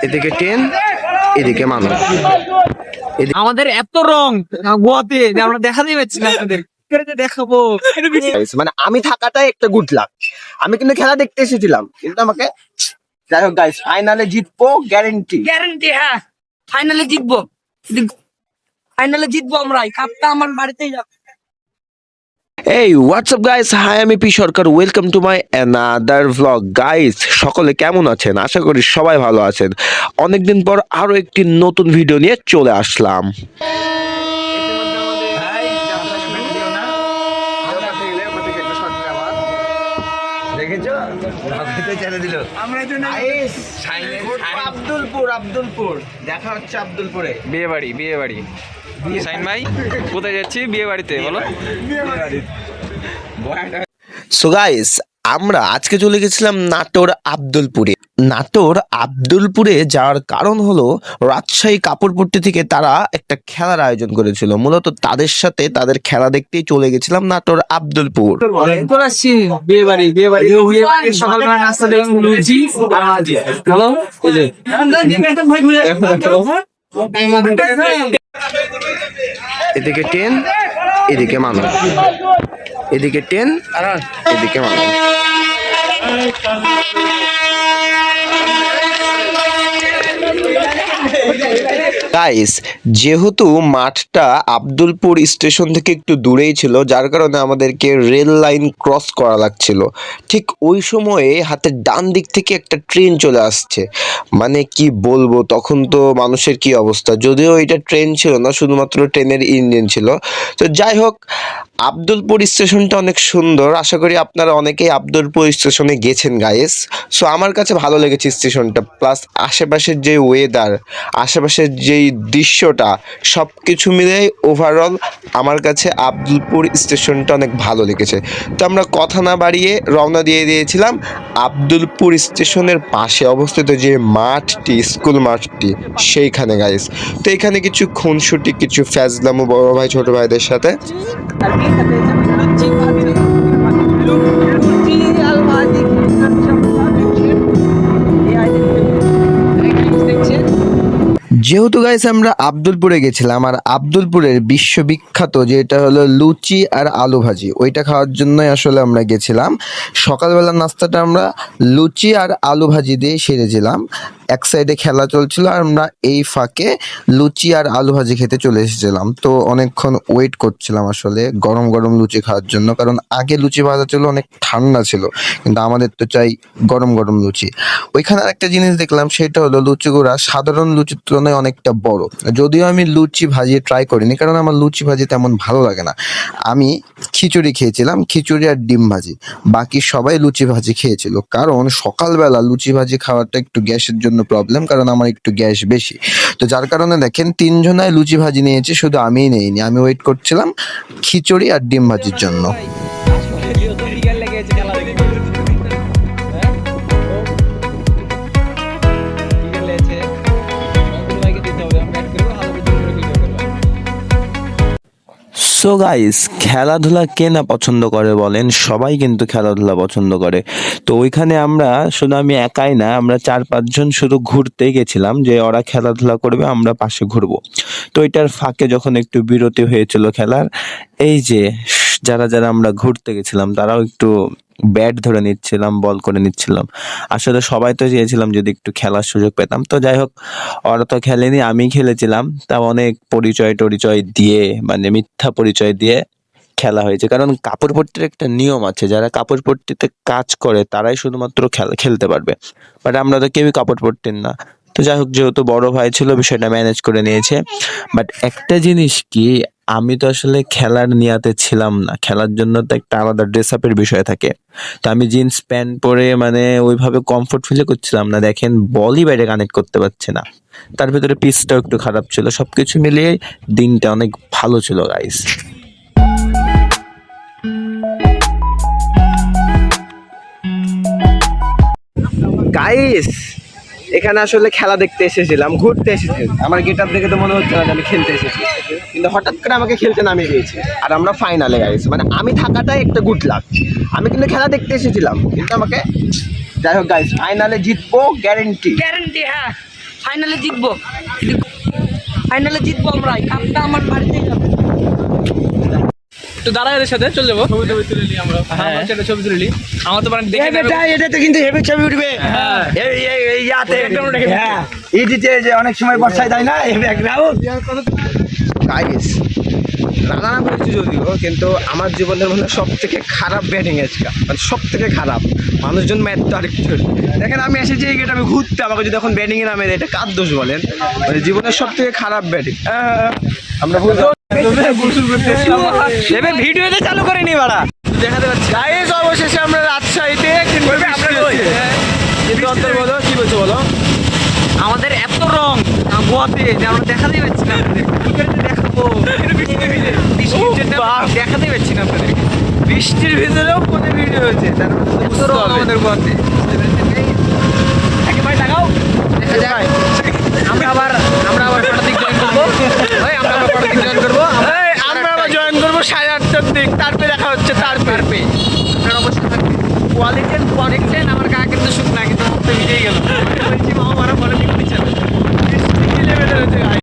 এদিকে ট্রেন, এদিকে মানুষ। আমাদের এত রং গোয়াতে যে আমরা দেখাতেই পাচ্ছি না আপনাদের দেখাবো। মানে আমি থাকাটাই একটা গুড লাক। আমি কিন্তু খেলা দেখতে এসেছিলাম, কিন্তু আমাকে যাই হোক গাইস, ফাইনালে জিতবো গ্যারেন্টি। গ্যারান্টি, হ্যাঁ ফাইনালে জিতবো, ফাইনালে জিতবো আমরা। এই কাপটা আমার বাড়িতেই যাবে। এই হোয়াটসঅ্যাপ গাইস, হাই আমি P Sarkar, welcome to my another vlog. Guys সকলে কেমন আছেন? আশা করি সবাই ভালো আছেন। অনেকদিন পর আরো একটি নতুন ভিডিও নিয়ে চলে আসলাম। আব্দুলপুর দেখা হচ্ছে আব্দুলপুরে। বিয়ে বাড়ি সাইন ভাই কোথায় যাচ্ছি? বিয়ে বাড়িতে বলো। সো গাইস, আমরা আজকে চলে গেছিলাম নাটোর আব্দুলপুরে। নাটোর আব্দুলপুরে যাওয়ার কারণ হলো রাজশাহী কাপড়পট্টি থেকে তারা একটা খেলার আয়োজন করেছিল। মূলত তাদের সাথে তাদের খেলা দেখতেই চলে গেছিলাম নাটোর আব্দুলপুর। বিয়ে বাড়ি সকালবেলা নাস্তা দেখলাম লুচি আর ভাজি। হ্যালো, এদিকে ট্রেন, এদিকে মানুষ। এদিকে ট্রেন, এদিকে মানুষ। গাইস, যেহেতু মাঠটা আব্দুলপুর স্টেশন থেকে একটু দূরেই ছিল, যার কারণে আমাদেরকে রেল লাইন ক্রস করা লাগছিল। ঠিক ওই সময়ে হাতের ডান দিক থেকে একটা ট্রেন চলে আসছে। মানে কি বলবো, তখন তো মানুষের কি অবস্থা। যদিও এটা ট্রেন ছিল না, শুধুমাত্র ট্রেনের ইঞ্জিন ছিল। তো যাই হোক, আব্দুলপুর স্টেশনটা অনেক সুন্দর। আশা করি আপনারা অনেকেই আব্দুলপুর স্টেশনে গেছেন গাইস। সো আমার কাছে ভালো লেগেছে স্টেশনটা, প্লাস আশেপাশের যে ওয়েদার, আশেপাশের যেই দৃশ্যটা, সব কিছু মিলেই ওভারঅল আমার কাছে আব্দুলপুর স্টেশনটা অনেক ভালো লেগেছে। তো আমরা কথা না বাড়িয়ে রওনা দিয়ে দিয়েছিলাম আব্দুলপুর স্টেশনের পাশে অবস্থিত যে মাঠটি, স্কুল মাঠটি, সেইখানে গাইস। তো এখানে কিছু খুনসুটি, কিছু ফ্যাজলামো বড় ভাই ছোট ভাইদের সাথে। যেহেতু গাইস আমরা আব্দুলপুরে গেছিলাম, আর আব্দুলপুরের বিশ্ববিখ্যাত যেটা হলো লুচি আর আলু ভাজি, ওইটা খাওয়ার জন্যই আসলে আমরা গেছিলাম। সকালবেলার নাস্তাটা আমরা লুচি আর আলু ভাজি দিয়ে সেরেছিলাম। এক সাইডে খেলা চলছিল আর আমরা এই ফাঁকে লুচি আর আলু ভাজি খেতে চলে এসেছিলাম। তো অনেকক্ষণ ওয়েট করছিলাম আসলে গরম গরম লুচি খাওয়ার জন্য, কারণ আগে লুচি ভাজা ছিল অনেক ঠান্ডা ছিল, কিন্তু আমাদের তো চাই গরম গরম লুচি। ওইখানে একটা জিনিস দেখলাম, সেটা হলো লুচিগুড়া সাধারণ লুচির তুলনায় অনেকটা বড়। যদিও আমি লুচি ভাজিয়ে ট্রাই করিনি, কারণ আমার লুচি ভাজি তেমন ভালো লাগে না। আমি খিচুড়ি খেয়েছিলাম, খিচুড়ি আর ডিম ভাজি। বাকি সবাই লুচি ভাজি খেয়েছিল, কারণ সকালবেলা লুচি ভাজি খাওয়াটা একটু গ্যাসের জন্য প্রবলেম, কারণ আমার একটু গ্যাস বেশি। তো যার কারণে দেখেন তিনজনায় লুচি ভাজি নিয়েছে, শুধু আমিই নেইনি। আমি ওয়েট করছিলাম খিচুড়ি আর ডিম ভাজির জন্য। সো গাইস, খেলাধুলা কে না পছন্দ করে বলেন? সবাই কিন্তু খেলাধুলা পছন্দ করে। তো ওইখানে আমরা শুধু, আমি একাই না, আমরা 4-5 জন শুধু ঘুরতে গেছিলাম, যে ওরা খেলাধুলা করবে, আমরা পাশে ঘুরবো। তো এটার ফাঁকে যখন একটু বিরতি হয়েছিল খেলার, এই যে যারা যারা আমরা ঘুরতে গেছিলাম তারাও একটু ব্যাট ধরে নিচ্ছিলাম, বল করে নিচ্ছিলাম। আসলে সবাই তো চেয়েছিলাম যদি একটু খেলার সুযোগ পেতাম। তো যাই হোক, ওরা তো খেলেনি, আমি খেলেছিলাম। তা অনেক পরিচয় দিয়ে, মানে মিথ্যা পরিচয় দিয়ে খেলা হয়েছে। কারণ কাপড়পট্টির একটা নিয়ম আছে, যারা কাপড়পট্টিতে কাজ করে তারাই শুধুমাত্র খেলতে পারবে। বাট আমরা তো কেউই কাপড়পট্টির না। তো যাই হোক, যেহেতু বড় ভাই ছিল, বিষয়টা ম্যানেজ করে নিয়েছে। বাট একটা জিনিস কি, আমি তো আসলে খেলার নিয়াতে ছিলাম না। খেলার জন্য তো একটা আলাদা ড্রেস আপের বিষয় থাকে। তো আমি জিন্স প্যান্ট পরে মানে ওইভাবে কমফোর্ট ফিল করছিলাম না। দেখেন, বলই বাইরে কানেক্ট করতে পারছে না। তার ভিতরে পিচটাও একটু খারাপ ছিল। সবকিছু মিলিয়ে দিনটা অনেক ভালো ছিল গাইস। গাইস, এখানে আসলে খেলা দেখতে এসেছিলাম, ঘুরতে এসেছি। আমার গেট আপ দেখে তো মনে হচ্ছে না যে আমি খেলতে এসেছি, কিন্তু হঠাৎ করে আমাকে খেলতে নামিয়ে দিয়েছে। আর আমরা ফাইনালে গাইস, মানে আমি থাকাটাই একটা গুড লাক। আমি কিন্তু খেলা দেখতে এসেছিলাম, কিন্তু আমাকে যাই হোক গাইস, ফাইনালে জিতবো গ্যারেন্টি। গ্যারান্টি, হ্যাঁ ফাইনালে জিতবো, ফাইনালে জিতবো আমরা, এই কাপটা আমার বাড়িতেই যাবে। তো দাঁড়া এদের সাথে চলে যাবো, ছবি তুলে নিই আমরা। হ্যাঁ ছবি তুলে নিই। আমার তো মানে দেখে নেবে। এটা তো কিন্তু হেভি ছবি উঠবে। হ্যাঁ। এই ইয়াতে একদম রেখে দিচ্ছি। হ্যাঁ, এডিটে যে অনেক সময় বর্ষায় দেয় না এই ব্যাকগ্রাউন্ড। গাইস, রানা বলছি যদিও, কিন্তু আমার জীবনের মধ্যে সব থেকে খারাপ ব্যাটিং আজকে, মানে সব থেকে খারাপ। মানুষজন ম্যাচ তো আরেক কিছু দেখেন, আমি এসেছি এই গেট আমি ঘুরতে, আমাকে যদি এখন ব্যাটিং এ নামে এটা কার দোষ বলেন? মানে জীবনের সব থেকে খারাপ ব্যাটিং। আমরা এবার ভিডিওতে চালু করে নি বাড়া, দেখাতে পাচ্ছি। গাইস, অবশেষে আমরা রাজশাহীতে কিন্তু কিন্তু অন্তর বলো, কি বলছো বলো? আমাদের এত রং গোয়াতে যে আমরা দেখাতেই পাচ্ছি না আপনাদের। কি করে যে দেখাবো? বৃষ্টির জন্য দেখাতেই পাচ্ছি না আপনাদের। বৃষ্টির ভিতরেও কোনো ভিডিও হয়েছে, তার মানে তো এত বুঝতে রং হবে। আমাদের গোয়াতে। একেবারে লাগাও, দেখা যাক। আমরা আবার পড়াদিক জয়েন করবো। ভাই আমরা আবার পড়াদিক জয়েন করবো। এই, আমরা আবার জয়েন করবো 8:30টার দিক, তারপরে দেখা হচ্ছে তারপরে। আপনারা অবশ্যই থাকবেন। কোয়ালিটি দেখছেন, আমার গা কিন্তু শুকনা